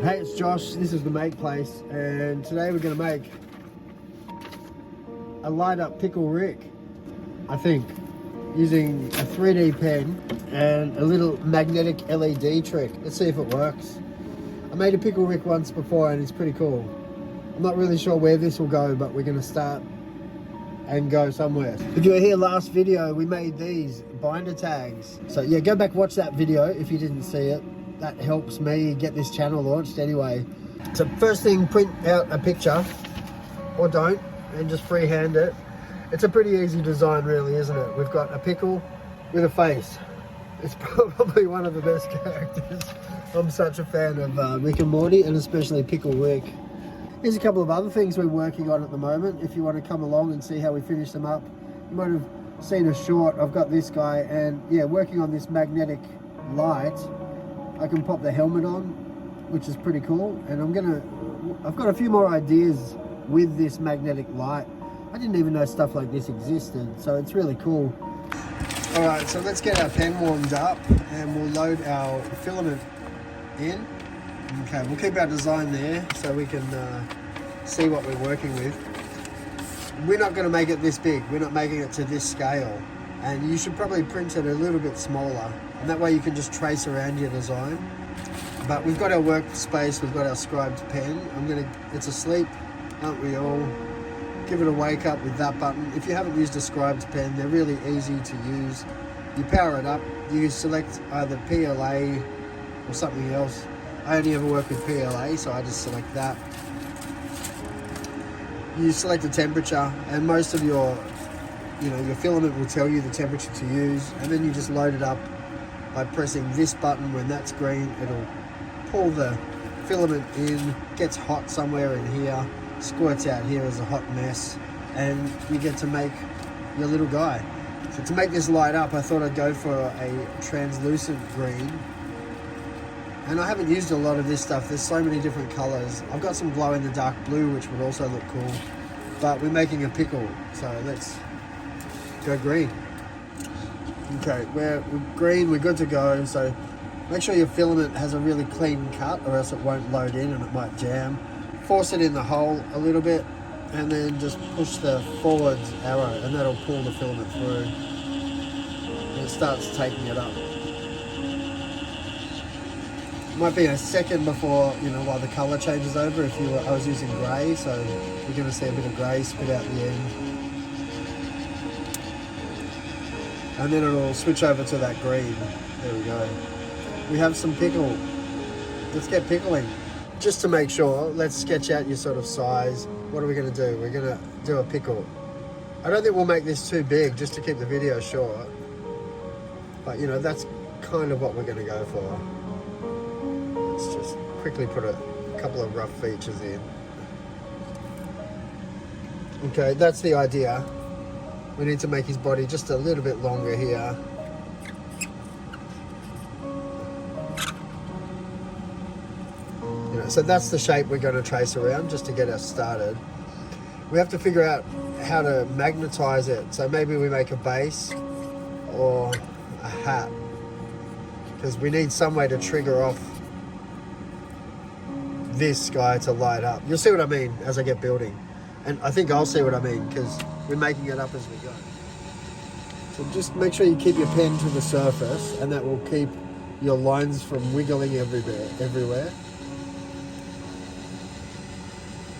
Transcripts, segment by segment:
Hey, it's Josh. This is the Make Place, and today we're going to make a light up Pickle Rick, I think, using a 3D pen and a little magnetic LED trick. Let's see if it works. I made a Pickle Rick once before and it's pretty cool. I'm not really sure where this will go, but we're going to start and go somewhere. If you were here last video, we made these binder tags. So yeah, go back, watch that video if you didn't see it. That helps me get this channel launched anyway. So first thing, print out a picture, or don't, and just freehand it. It's a pretty easy design really, isn't it? We've got a pickle with a face. It's probably one of the best characters. I'm such a fan of Rick and Morty, and especially Pickle Rick. Here's a couple of other things we're working on at the moment. If you want to come along and see how we finish them up, you might have seen a short. I've got this guy, and yeah, working on this magnetic light. I can pop the helmet on, which is pretty cool. And I've got a few more ideas with this magnetic light. I didn't even know stuff like this existed, so it's really cool. All right, so let's get our pen warmed up and we'll load our filament in. Okay, we'll keep our design there so we can see what we're working with. We're not gonna make it this big. We're not making it to this scale. And you should probably print it a little bit smaller. And that way you can just trace around your design. But we've got our workspace, we've got our scribed pen. It's asleep, aren't we all? Give it a wake up with that button. If you haven't used a scribed pen, they're really easy to use. You power it up, you select either PLA or something else. I only ever work with PLA, so I just select that. You select the temperature, and most of your filament will tell you the temperature to use, and then you just load it up by pressing this button. When that's green, it'll pull the filament in, gets hot somewhere in here, squirts out here as a hot mess, and you get to make your little guy. So to make this light up, I thought I'd go for a translucent green. And I haven't used a lot of this stuff. There's so many different colors. I've got some glow in the dark blue, which would also look cool, but we're making a pickle, so let's go green. Okay, we're green, we're good to go. So make sure your filament has a really clean cut, or else it won't load in and it might jam. Force it in the hole a little bit, and then just push the forward arrow, and that'll pull the filament through. And it starts taking it up. Might be a second before, while the color changes over. I was using gray, so you're going to see a bit of gray spit out the end. And then it'll switch over to that green. There we go. We have some pickle. Let's get pickling. Just to make sure, let's sketch out your sort of size. What are we going to do? We're going to do a pickle. I don't think we'll make this too big, just to keep the video short. But that's kind of what we're going to go for. Let's just quickly put a couple of rough features in. Okay, that's the idea. We need to make his body just a little bit longer here. So that's the shape we're going to trace around just to get us started. We have to figure out how to magnetize it. So maybe we make a base or a hat, because we need some way to trigger off this guy to light up. You'll see what I mean as I get building. And I think I'll see what I mean, because we're making it up as we go. So just make sure you keep your pen to the surface, and that will keep your lines from wiggling everywhere.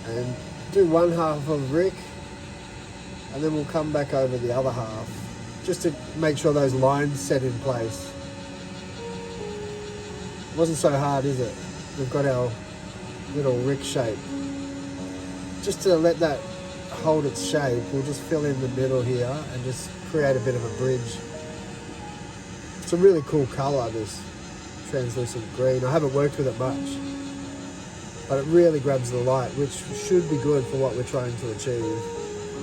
And do one half of Rick, and then we'll come back over the other half, just to make sure those lines set in place. It wasn't so hard, is it? We've got our little Rick shape. Just to let that hold its shape, we'll just fill in the middle here and just create a bit of a bridge. It's a really cool color, this translucent green. I haven't worked with it much, but it really grabs the light, which should be good for what we're trying to achieve.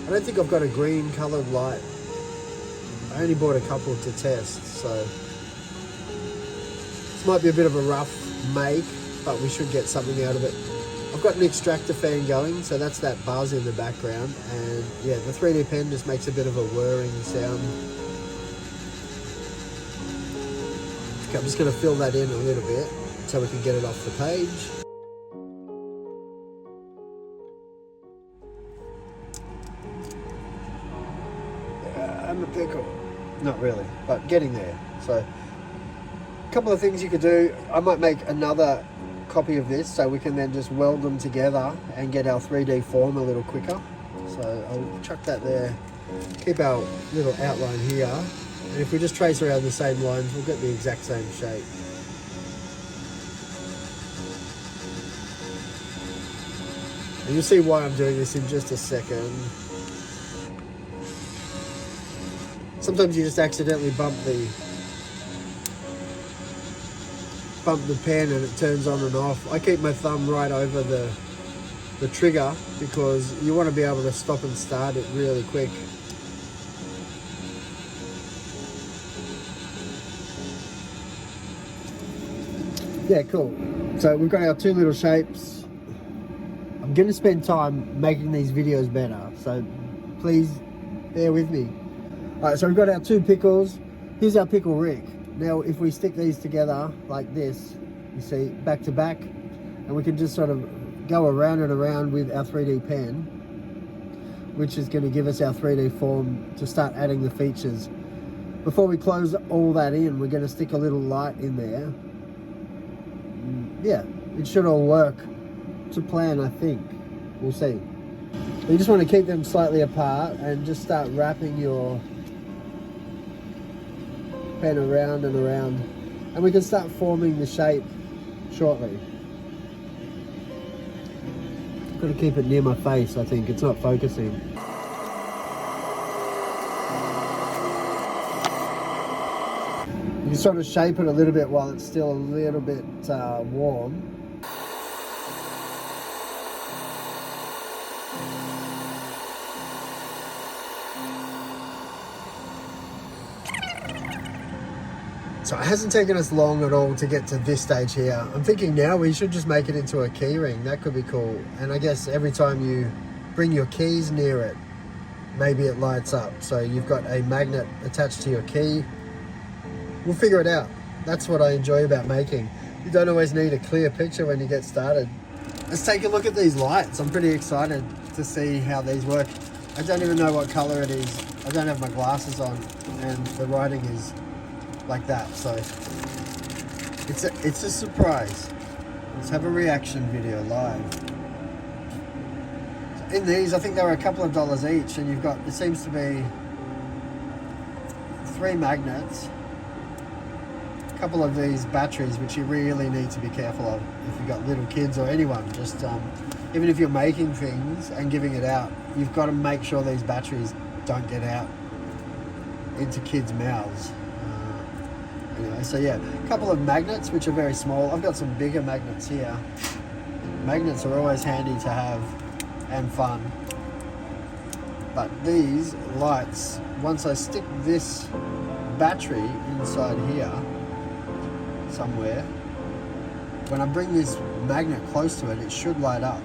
I don't think I've got a green colored light. I only bought a couple to test, so this might be a bit of a rough make, but we should get something out of it. I've got an extractor fan going, so that's that buzz in the background, and yeah, the 3D pen just makes a bit of a whirring sound. Okay, I'm just going to fill that in a little bit so we can get it off the page. Not really, but getting there. So a couple of things you could do. I might make another copy of this so we can then just weld them together and get our 3D form a little quicker. So I'll chuck that there, keep our little outline here, and if we just trace around the same lines, we'll get the exact same shape. And you'll see why I'm doing this in just a second. Sometimes you just accidentally bump the pen and it turns on and off. I keep my thumb right over the trigger because you want to be able to stop and start it really quick. Yeah, cool. So we've got our two little shapes. I'm going to spend time making these videos better, so please bear with me. Alright, so we've got our two pickles. Here's our Pickle Rick. Now if we stick these together like this, you see, back to back, and we can just sort of go around and around with our 3D pen, which is going to give us our 3D form to start adding the features. Before we close all that in, we're going to stick a little light in there. Yeah, it should all work to plan, I think. We'll see. You just want to keep them slightly apart and just start wrapping your pen around and around, and we can start forming the shape shortly. Got to keep it near my face, I think. It's not focusing. You can sort of shape it a little bit while it's still a little bit warm. So it hasn't taken us long at all to get to this stage here. I'm thinking now we should just make it into a keyring. That could be cool. And I guess every time you bring your keys near it, maybe it lights up. So you've got a magnet attached to your key. We'll figure it out. That's what I enjoy about making. You don't always need a clear picture when you get started. Let's take a look at these lights. I'm pretty excited to see how these work. I don't even know what color it is. I don't have my glasses on and the writing is like that, so it's a surprise. Let's have a reaction video live. In these, I think they were a couple of dollars each, and you've got, it seems to be 3 magnets, a couple of these batteries, which you really need to be careful of if you've got little kids or anyone. Just even if you're making things and giving it out, you've got to make sure these batteries don't get out into kids' mouths. Anyway, so yeah, a couple of magnets which are very small. I've got some bigger magnets here. Magnets are always handy to have and fun. But these lights, once I stick this battery inside here somewhere, when I bring this magnet close to it, it should light up.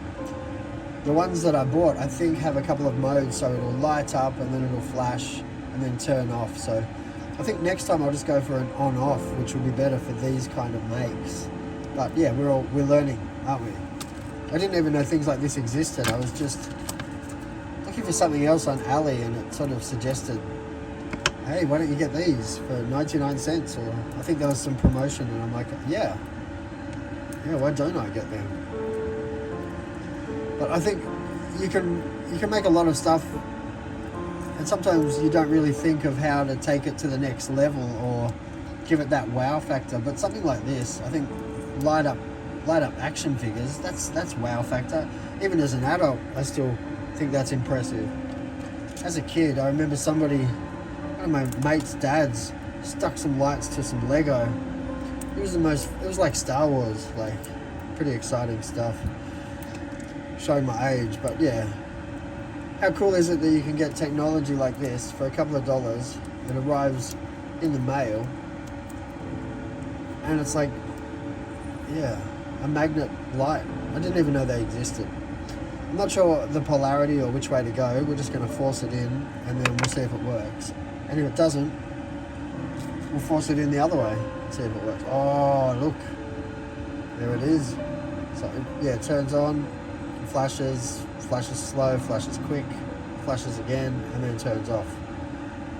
The ones that I bought, I think, have a couple of modes, so it'll light up and then it'll flash and then turn off. So I think next time I'll just go for an on-off, which will be better for these kind of makes. But yeah, we're learning, aren't we? I didn't even know things like this existed. I was just looking for something else on Ali, and it sort of suggested, hey, why don't you get these for 99 cents? Or I think there was some promotion, and I'm like, yeah, why don't I get them? But I think you can make a lot of stuff, and sometimes you don't really think of how to take it to the next level or give it that wow factor. But something like this, I think, light up action figures, that's wow factor. Even as an adult, I still think that's impressive. As a kid, I remember one of my mate's dads stuck some lights to some Lego. It was like Star Wars, like pretty exciting stuff. Showing my age, but yeah. How cool is it that you can get technology like this for a couple of dollars? It arrives in the mail, and it's like, yeah, a magnet light. I didn't even know they existed. I'm not sure the polarity or which way to go. We're just going to force it in, and then we'll see if it works. And if it doesn't, we'll force it in the other way, see if it works. Oh, look, there it is. So yeah, it turns on, flashes slow, flashes quick, flashes again, and then turns off.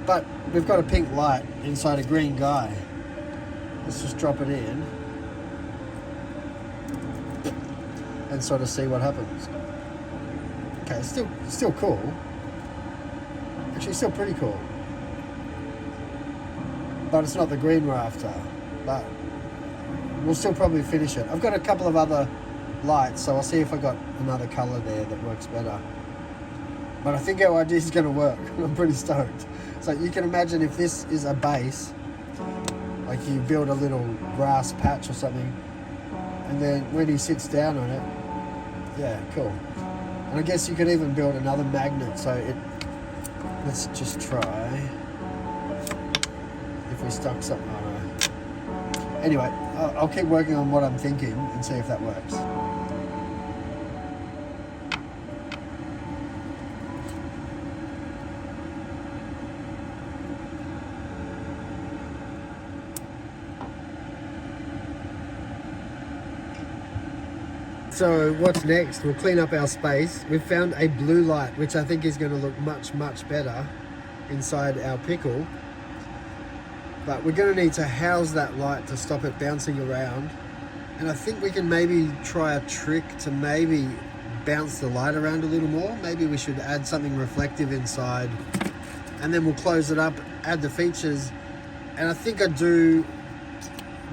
But we've got a pink light inside a green guy. Let's just drop it in and sort of see what happens. Okay, it's still cool. Actually, still pretty cool. But it's not the green we're after. But we'll still probably finish it. I've got a couple of other lights, so I'll see if I got another colour there that works better. But I think our idea is going to work. I'm pretty stoked. So you can imagine if this is a base, like you build a little grass patch or something, and then when he sits down on it, yeah, cool. And I guess you could even build another magnet, so it, let's just try if we stuck something on it. Anyway, I'll keep working on what I'm thinking and see if that works. So what's next? We'll clean up our space. We've found a blue light, which I think is going to look much, much better inside our pickle. But we're going to need to house that light to stop it bouncing around. And I think we can maybe try a trick to maybe bounce the light around a little more. Maybe we should add something reflective inside, and then we'll close it up, add the features. And I think I do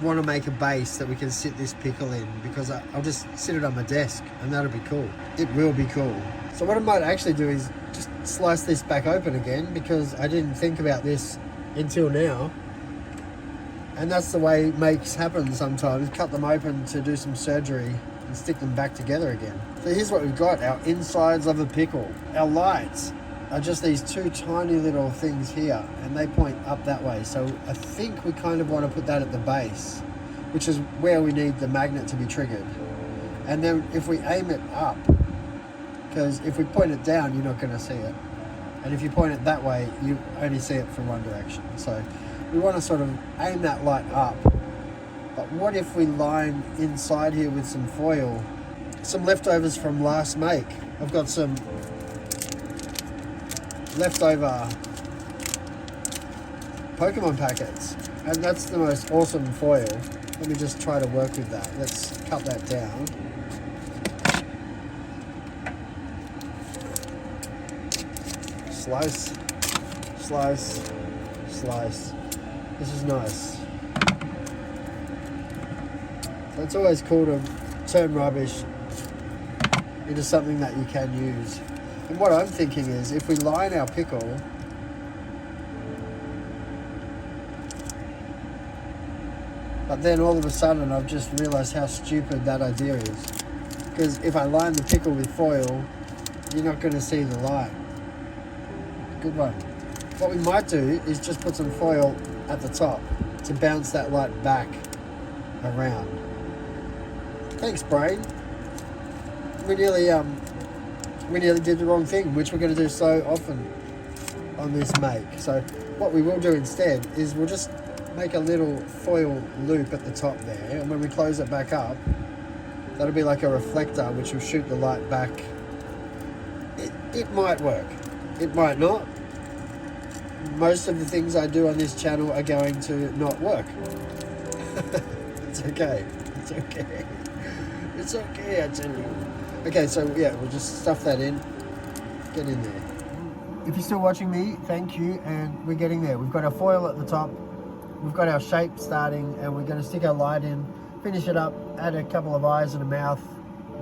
want to make a base that we can sit this pickle in, because I'll just sit it on my desk and that'll be cool. It will be cool. So what I might actually do is just slice this back open again, because I didn't think about this until now. And that's the way makes happen sometimes. Cut them open to do some surgery and stick them back together again. So here's what we've got, our insides of a pickle. Our lights are just these two tiny little things here, and they point up that way. So I think we kind of want to put that at the base, which is where we need the magnet to be triggered. And then if we aim it up, because if we point it down, you're not going to see it. And if you point it that way, you only see it from one direction. So we want to sort of aim that light up. But what if we line inside here with some foil, some leftovers from last make? I've got some leftover Pokemon packets, and that's the most awesome foil. Let me just try to work with that. Let's cut that down. Slice, slice, slice. This is nice. So it's always cool to turn rubbish into something that you can use. And what I'm thinking is, if we line our pickle but then all of a sudden I've just realised how stupid that idea is. Because if I line the pickle with foil, you're not going to see the light. Good one. What we might do is just put some foil at the top to bounce that light back around. Thanks, brain. We nearly did the wrong thing, which we're going to do so often on this make. So what we will do instead is we'll just make a little foil loop at the top there, and when we close it back up, that'll be like a reflector which will shoot the light back. It might work, it might not. Most of the things I do on this channel are going to not work. It's okay, it's okay. It's okay, I tell you. Okay, so yeah, we'll just stuff that in. Get in there. If you're still watching me, thank you, and we're getting there. We've got our foil at the top, we've got our shape starting, and we're going to stick our light in, finish it up, add a couple of eyes and a mouth,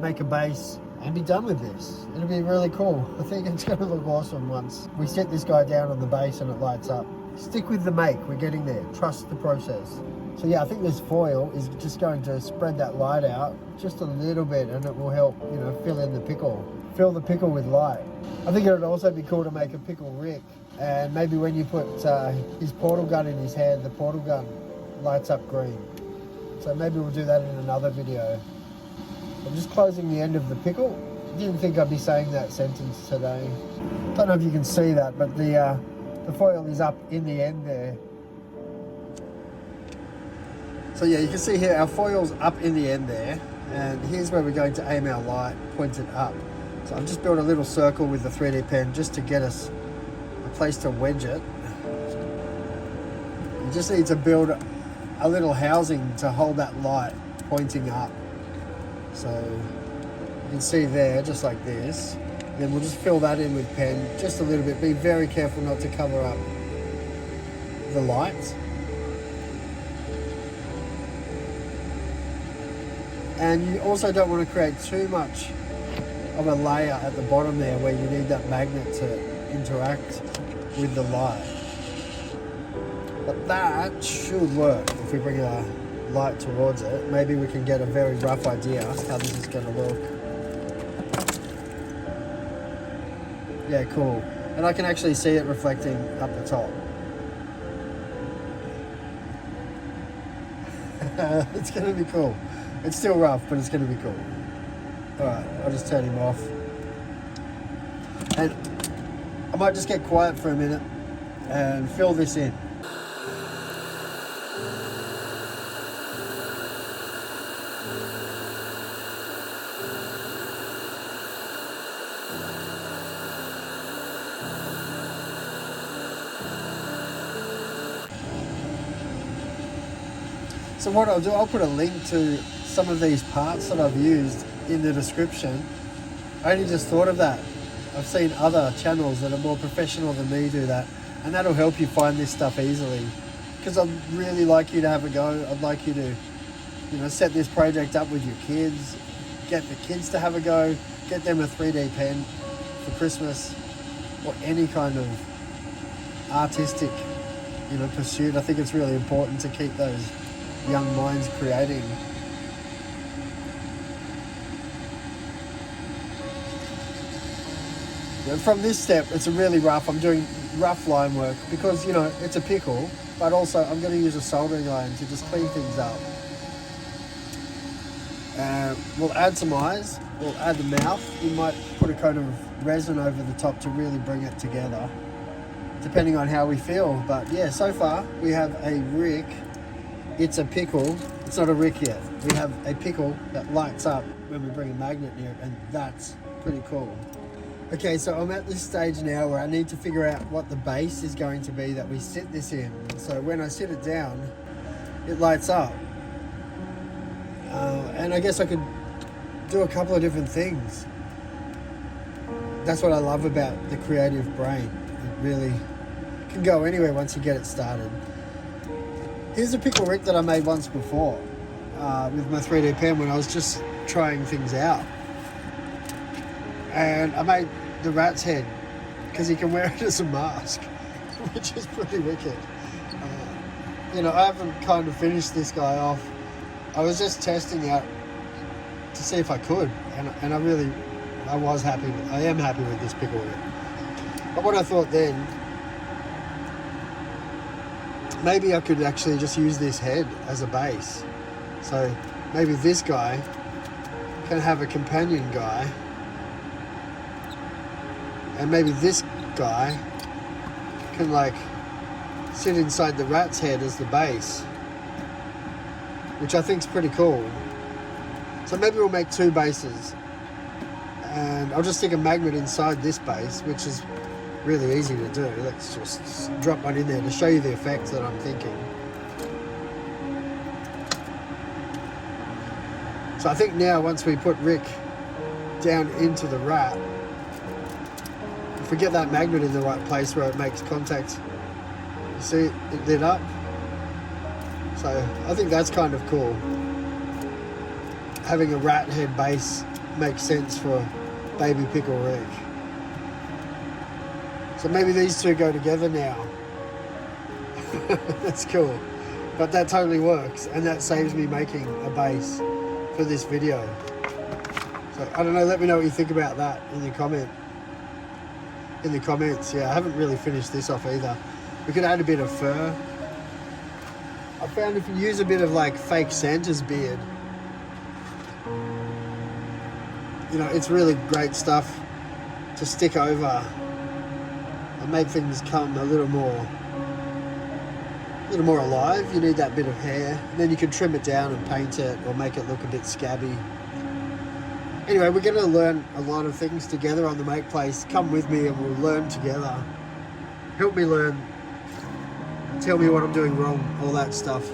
make a base, and be done with this. It'll be really cool. I think it's going to look awesome once we set this guy down on the base and it lights up. Stick with the make, we're getting there. Trust the process. So yeah, I think this foil is just going to spread that light out just a little bit, and it will help, you know, fill in the pickle. Fill the pickle with light. I think it would also be cool to make a Pickle Rick, and maybe when you put his portal gun in his hand, the portal gun lights up green. So maybe we'll do that in another video. I'm just closing the end of the pickle. Didn't think I'd be saying that sentence today. Don't know if you can see that, but the foil is up in the end there. So yeah, you can see here our foil's up in the end there, and here's where we're going to aim our light pointed up. So I've just built a little circle with the 3D pen just to get us a place to wedge it. just need to build a little housing to hold that light pointing up. So you can see there, just like this. Then we'll just fill that in with pen just a little bit. Be very careful not to cover up the light. And you also don't want to create too much of a layer at the bottom there where you need that magnet to interact with the light. But that should work if we bring a light towards it. Maybe we can get a very rough idea how this is going to look. Yeah, cool. And I can actually see it reflecting up the top. It's going to be cool. It's still rough, but it's going to be cool. Alright, I'll just turn him off. And I might just get quiet for a minute and fill this in. So what I'll do, I'll put a link to some of these parts that I've used in the description. I only just thought of that. I've seen other channels that are more professional than me do that, and that'll help you find this stuff easily. Because I'd really like you to have a go. I'd like you to, set this project up with your kids, get the kids to have a go, get them a 3D pen for Christmas, or any kind of artistic, pursuit. I think it's really important to keep those young minds creating. And from this step, it's a really rough. I'm doing rough line work because, it's a pickle, but also I'm going to use a soldering iron to just clean things up. We'll add some eyes, we'll add the mouth. You might put a coat of resin over the top to really bring it together, depending on how we feel. But yeah, so far we have a Rick. It's a pickle. It's not a Rick yet. We have a pickle that lights up when we bring a magnet near it, and that's pretty cool. Okay, so I'm at this stage now where I need to figure out what the base is going to be that we sit this in. So when I sit it down, it lights up. And I guess I could do a couple of different things. That's what I love about the creative brain. It really can go anywhere once you get it started. Here's a Pickle Rick that I made once before with my 3D pen when I was just trying things out. And I made the rat's head because you can wear it as a mask, which is pretty wicked. I haven't kind of finished this guy off. I was just testing out to see if I could, and I am happy with this Pickle Rick. But what I thought then, maybe I could actually just use this head as a base. So maybe this guy can have a companion guy, and maybe this guy can sit inside the rat's head as the base, which I think is pretty cool. So maybe we'll make two bases, and I'll just stick a magnet inside this base, which is really easy to do. Let's just drop one in there to show you the effect that I'm thinking. So I think now once we put Rick down into the rat, if we get that magnet in the right place where it makes contact, you see it lit up. So I think that's kind of cool. Having a rat head base makes sense for baby Pickle Rick. So maybe these two go together now. That's cool. But that totally works, and that saves me making a base for this video. So I don't know, let me know what you think about that in the comments. Yeah, I haven't really finished this off either. We could add a bit of fur. I found if you use a bit of fake Santa's beard, it's really great stuff to stick over and make things come a little more alive. You need that bit of hair, and then you can trim it down and paint it or make it look a bit scabby. Anyway, we're going to learn a lot of things together on the Make Place. Come with me and we'll learn together. Help me learn tell me what I'm doing wrong, all that stuff.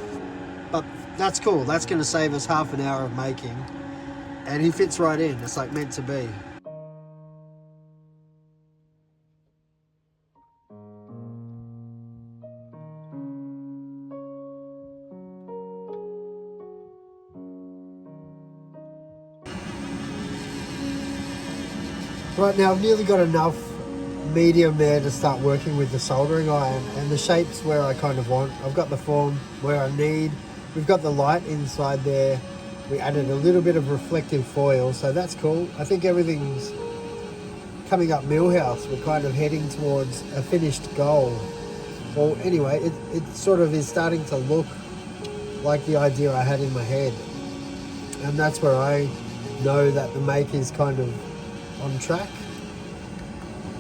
But that's cool. That's going to save us half an hour of making. And he fits right in. It's like meant to be. Right now, I've nearly got enough medium there to start working with the soldering iron, and the shape's where I kind of want. I've got the form where I need. We've got the light inside there. We added a little bit of reflective foil, so that's cool. I think everything's coming up Millhouse. We're kind of heading towards a finished goal. Well, anyway, it sort of is starting to look like the idea I had in my head, and that's where I know that the make is kind of on track.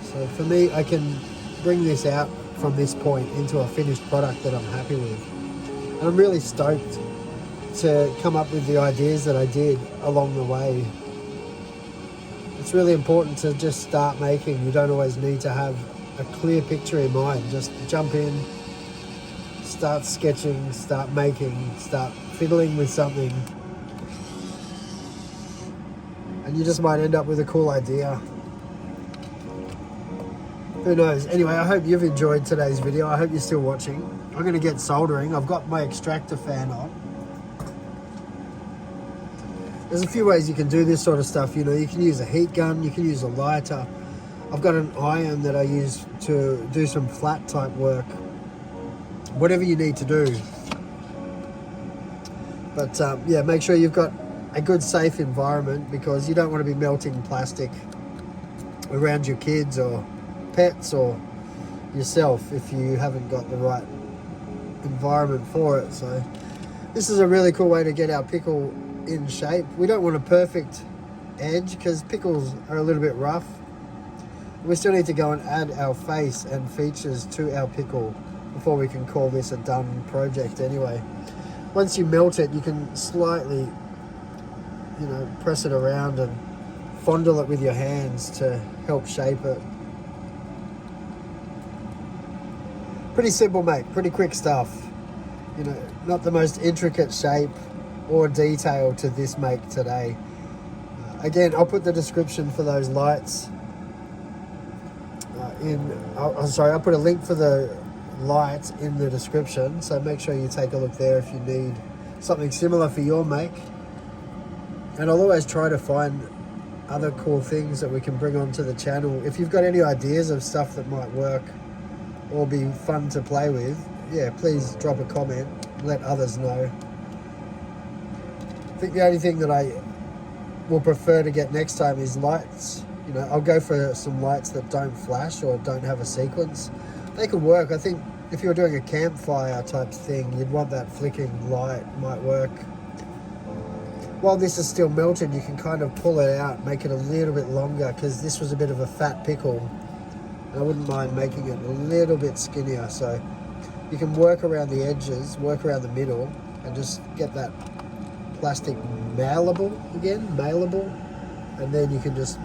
So for me, I can bring this out from this point into a finished product that I'm happy with. And I'm really stoked to come up with the ideas that I did along the way. It's really important to just start making. You don't always need to have a clear picture in mind. Just jump in, start sketching, start making, start fiddling with something. And you just might end up with a cool idea. Who knows? Anyway, I hope you've enjoyed today's video. I hope you're still watching. I'm going to get soldering. I've got my extractor fan on. There's a few ways you can do this sort of stuff. You know, you can use a heat gun, you can use a lighter. I've got an iron that I use to do some flat type work. Whatever you need to do. But yeah, make sure you've got a good safe environment, because you don't want to be melting plastic around your kids or pets or yourself if you haven't got the right environment for it. So this is a really cool way to get our pickle in shape. We don't want a perfect edge because pickles are a little bit rough. We still need to go and add our face and features to our pickle before we can call this a done project anyway. Once you melt it, you can slightly, you know, press it around and fondle it with your hands to help shape it. Pretty simple, mate. Pretty quick stuff. You know, not the most intricate shape or detail to this make today. Again, I'll put the description for those lights I'll put a link for the lights in the description, so make sure you take a look there if you need something similar for your make. And I'll always try to find other cool things that we can bring onto the channel. If you've got any ideas of stuff that might work or be fun to play with, yeah, please drop a comment, let others know. I think the only thing that I will prefer to get next time is lights. You know, I'll go for some lights that don't flash or don't have a sequence. They could work. I think if you're doing a campfire type thing, you'd want that flicking light, might work. While this is still melted, you can kind of pull it out, make it a little bit longer, because this was a bit of a fat pickle. I wouldn't mind making it a little bit skinnier, so you can work around the edges, work around the middle, and just get that plastic malleable, and then you can just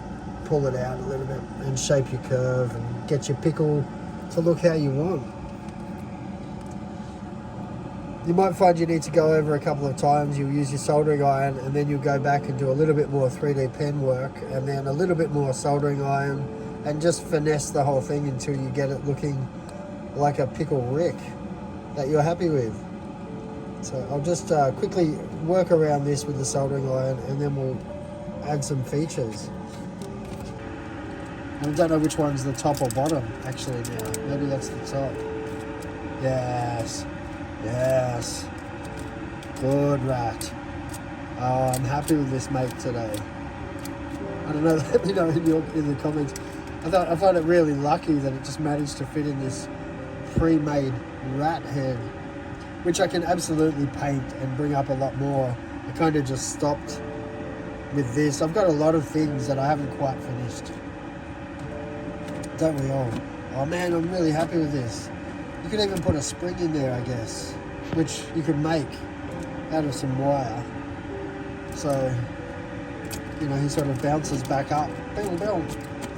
pull it out a little bit and shape your curve and get your pickle to look how you want. You might find you need to go over a couple of times. You'll use your soldering iron, and then you'll go back and do a little bit more 3D pen work, and then a little bit more soldering iron, and just finesse the whole thing until you get it looking like a Pickle Rick that you're happy with. So I'll just quickly work around this with the soldering iron, and then we'll add some features. I don't know which one's the top or bottom actually now. Maybe that's the top. Yes. Yes. Good rat. Oh, I'm happy with this make today. I don't know, let me know in the comments. I find it really lucky that it just managed to fit in this pre-made rat head, which I can absolutely paint and bring up a lot more. I kind of just stopped with this. I've got a lot of things that I haven't quite finished. Don't we all? Oh man, I'm really happy with this. You could even put a spring in there, I guess, which you could make out of some wire. So, you know, he sort of bounces back up.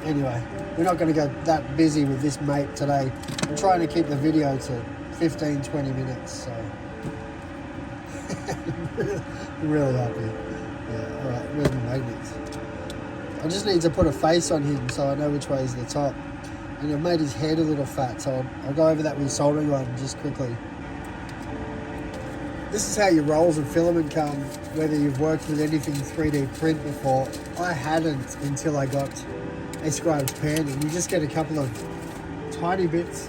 Anyway, we're not going to go that busy with this mate today. I'm trying to keep the video to 15-20 minutes, so really happy. Yeah, alright, where's the magnets? I just need to put a face on him so I know which way is the top. And I've made his head a little fat, so I'll go over that with a soldering iron just quickly. This is how your rolls of filament come, whether you've worked with anything 3D print before. I hadn't until I got a scribed pen, and you just get a couple of tiny bits.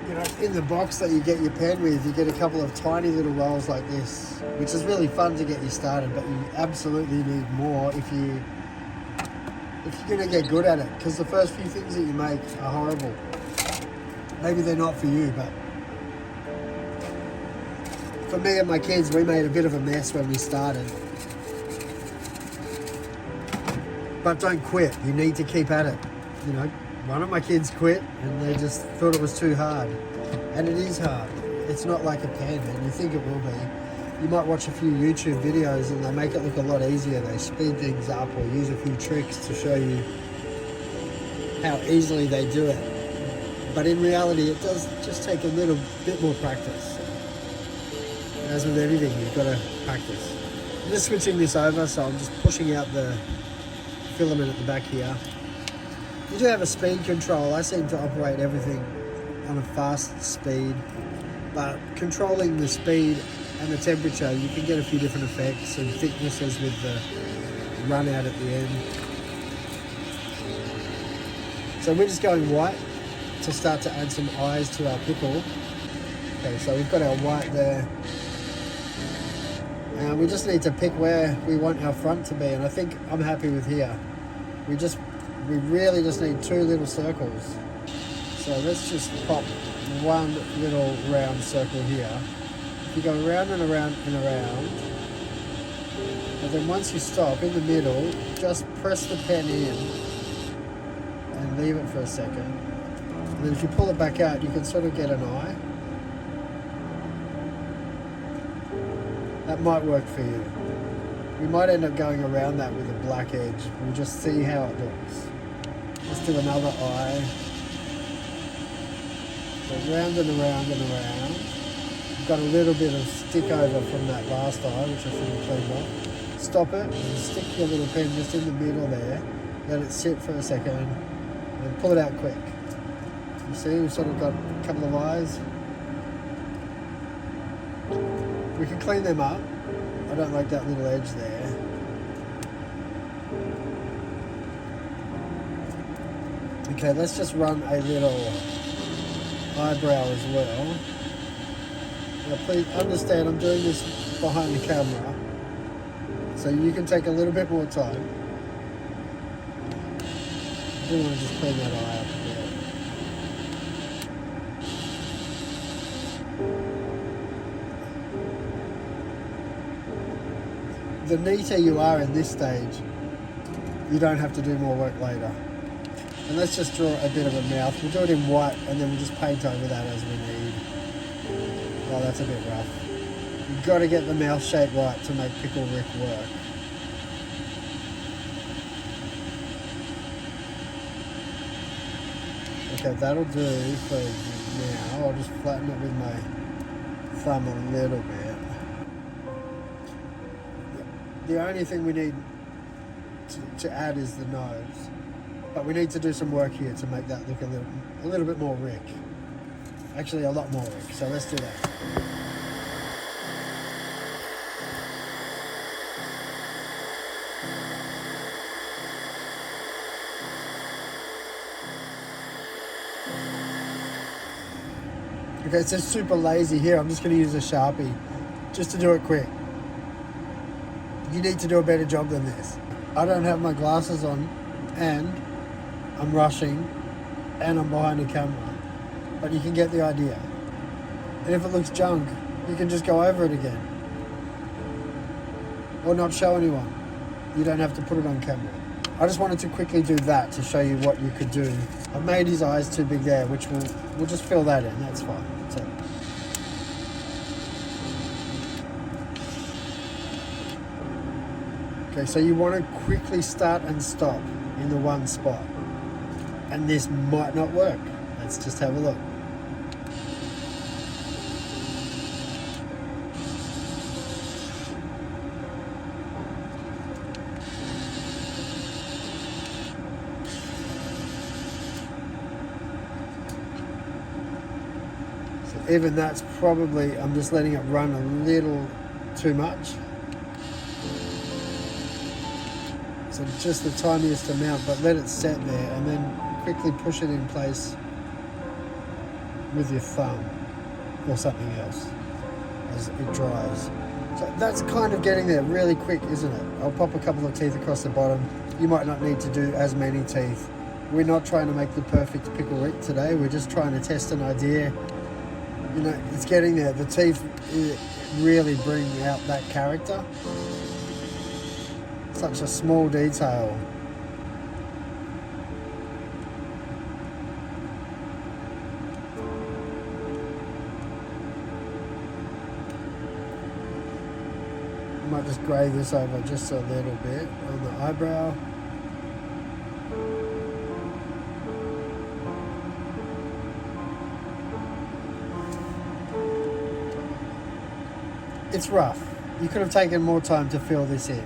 You know, in the box that you get your pen with, you get a couple of tiny little rolls like this, which is really fun to get you started, but you absolutely need more if you're going to get good at it, because the first few things that you make are horrible. Maybe they're not for you, but for me and my kids, we made a bit of a mess when we started. But don't quit. You need to keep at it. You know, one of my kids quit and they just thought it was too hard. And it is hard. It's not like a pen, and you think it will be. You might watch a few YouTube videos and they make it look a lot easier. They speed things up or use a few tricks to show you how easily they do it. But in reality, it does just take a little bit more practice. As with everything, you've got to practice. I'm just switching this over, so I'm just pushing out the filament at the back here. You do have a speed control. I seem to operate everything on a fast speed, but controlling the speed and the temperature, you can get a few different effects and thicknesses with the run out at the end. So we're just going white to start to add some eyes to our pickle. Okay, so we've got our white there. We just need to pick where we want our front to be, and I think I'm happy with here. We really just need two little circles. So let's just pop one little round circle here. If you go around and around and around, and then once you stop in the middle, just press the pen in and leave it for a second. And then if you pull it back out, you can sort of get an eye. That might work for you. We might end up going around that with a black edge. We'll just see how it looks. Let's do another eye. So round and around and around. We've got a little bit of stick over from that last eye, which I should have cleaned off. Stop it and stick your little pen just in the middle there. Let it sit for a second and pull it out quick. You see, we've sort of got a couple of eyes. We can clean them up. I don't like that little edge there. Okay, let's just run a little eyebrow as well. Now please understand, I'm doing this behind the camera, so you can take a little bit more time. I do want to just clean that eye up a bit. The neater you are in this stage, you don't have to do more work later. And let's just draw a bit of a mouth. We'll do it in white and then we'll just paint over that as we need. Oh, that's a bit rough. You've got to get the mouth shape right to make Pickle Rick work. Okay, that'll do for now. I'll just flatten it with my thumb a little bit. The only thing we need to add is the nose, but we need to do some work here to make that look a little bit more Rick. Actually, a lot more Rick. So let's do that. Okay, it's just super lazy here. I'm just going to use a Sharpie just to do it quick. You need to do a better job than this. I don't have my glasses on and I'm rushing and I'm behind a camera, but you can get the idea. And if it looks junk, you can just go over it again or not show anyone. You don't have to put it on camera. I just wanted to quickly do that to show you what you could do. I've made his eyes too big there, which we'll just fill that in. That's fine. So, okay, so you want to quickly start and stop in the one spot. And this might not work. Let's just have a look. even that's probably, I'm just letting it run a little too much. So just the tiniest amount, but let it set there and then quickly push it in place with your thumb or something else as it dries. So that's kind of getting there really quick, isn't it? I'll pop a couple of teeth across the bottom. You might not need to do as many teeth. We're not trying to make the perfect Pickle Rick today. We're just trying to test an idea. You know, it's getting there. The teeth really bring out that character. Such a small detail. I might just grey this over just a little bit on the eyebrow. It's rough. You could have taken more time to fill this in.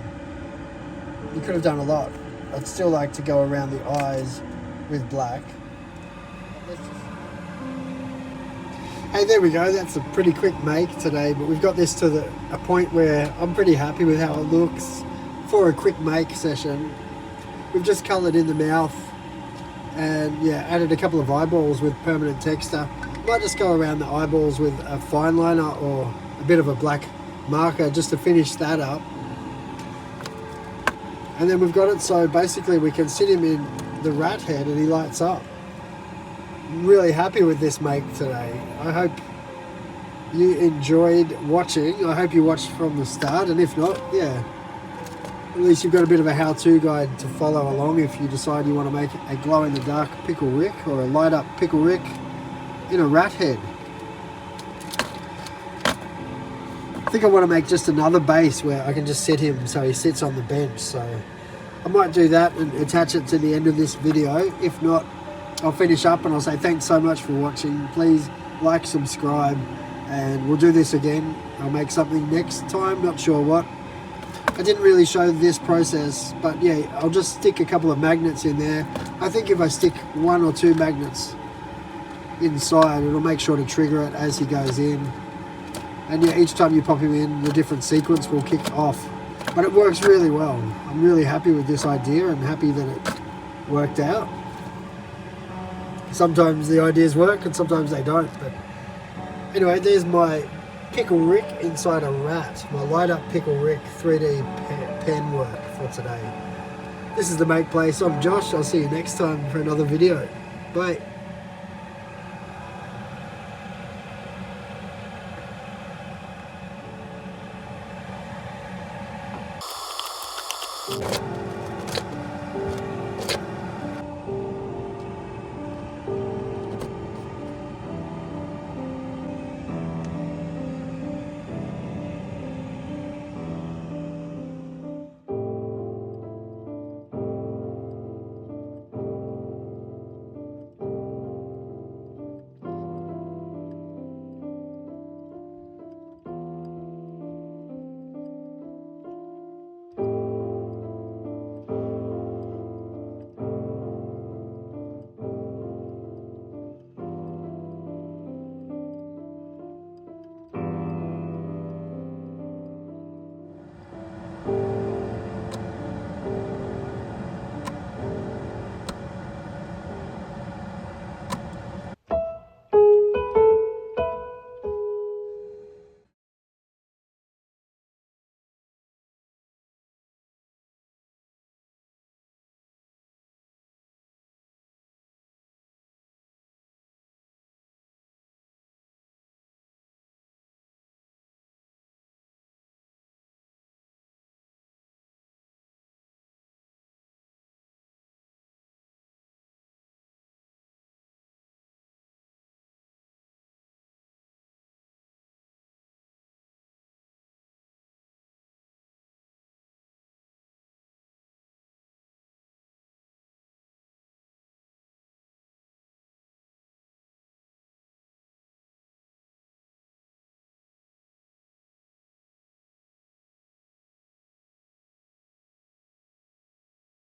You could have done a lot. I'd still like to go around the eyes with black. Hey, there we go. That's a pretty quick make today, but we've got this to a point where I'm pretty happy with how it looks for a quick make session. We've just coloured in the mouth and yeah, added a couple of eyeballs with permanent texture. Might just go around the eyeballs with a fine liner or a bit of a black marker just to finish that up. And then we've got it so basically we can sit him in the rat head and he lights up. I'm really happy with this make today. I hope you enjoyed watching. I hope you watched from the start, and if not, yeah, at least you've got a bit of a how-to guide to follow along if you decide you want to make a glow-in-the-dark Pickle Rick or a light-up Pickle Rick in a rat head. I think I want to make just another base where I can just set him so he sits on the bench. So I might do that and attach it to the end of this video. If not, I'll finish up and I'll say thanks so much for watching. Please like, subscribe, and we'll do this again. I'll make something next time, not sure what. I didn't really show this process, but yeah, I'll just stick a couple of magnets in there. I think if I stick 1 or 2 magnets inside, it'll make sure to trigger it as he goes in. And yeah, each time you pop him in, the different sequence will kick off. But it works really well. I'm really happy with this idea and happy that it worked out. Sometimes the ideas work and sometimes they don't. But anyway, there's my Pickle Rick inside a rat. My light up Pickle Rick 3D pen work for today. This is the Make Place. I'm Josh. I'll see you next time for another video. Bye.